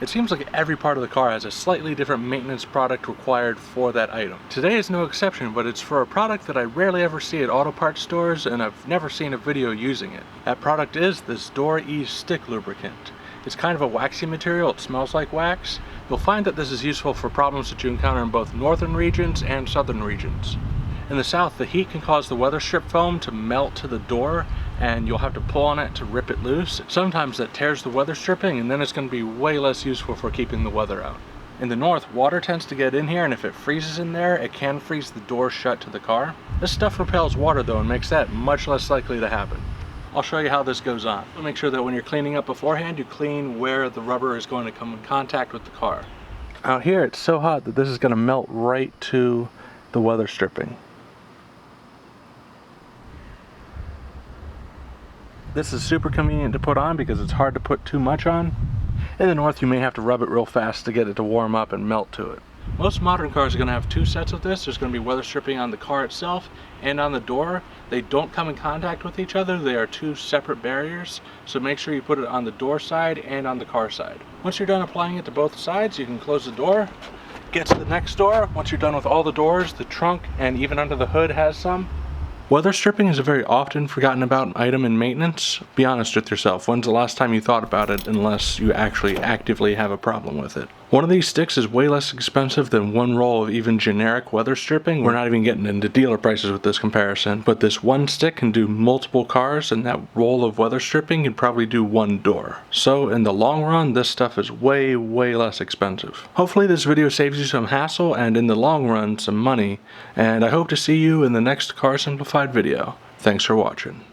It seems like every part of the car has a slightly different maintenance product required for that item. Today is no exception, but it's for a product that I rarely ever see at auto parts stores, and I've never seen a video using it. That product is this Door Ease stick lubricant. It's kind of a waxy material, it smells like wax. You'll find that this is useful for problems that you encounter in both northern regions and southern regions. In the south, the heat can cause the Weatherstrip foam to melt to the door, and you'll have to pull on it to rip it loose. Sometimes that tears the weather stripping, and then it's going to be way less useful for keeping the weather out. In the north, water tends to get in here, and if it freezes in there, it can freeze the door shut to the car. This stuff repels water though, and makes that much less likely to happen. I'll show you how this goes on. Make sure that when you're cleaning up beforehand, you clean where the rubber is going to come in contact with the car. Out here, it's so hot that this is going to melt right to the weather stripping. This is super convenient to put on because it's hard to put too much on. In the north, you may have to rub it real fast to get it to warm up and melt to it. Most modern cars are going to have two sets of this. There's going to be weather stripping on the car itself and on the door. They don't come in contact with each other. They are two separate barriers, so make sure you put it on the door side and on the car side. Once you're done applying it to both sides, you can close the door, get to the next door. Once you're done with all the doors, the trunk and even under the hood has some. Weather stripping is a very often forgotten about item in maintenance. Be honest with yourself, when's the last time you thought about it unless you actually actively have a problem with it? One of these sticks is way less expensive than one roll of even generic weather stripping. We're not even getting into dealer prices with this comparison, but this one stick can do multiple cars, and that roll of weather stripping can probably do one door. So in the long run, this stuff is way less expensive. Hopefully this video saves you some hassle and in the long run some money, and I hope to see you in the next Car Simplified video. Thanks for watching.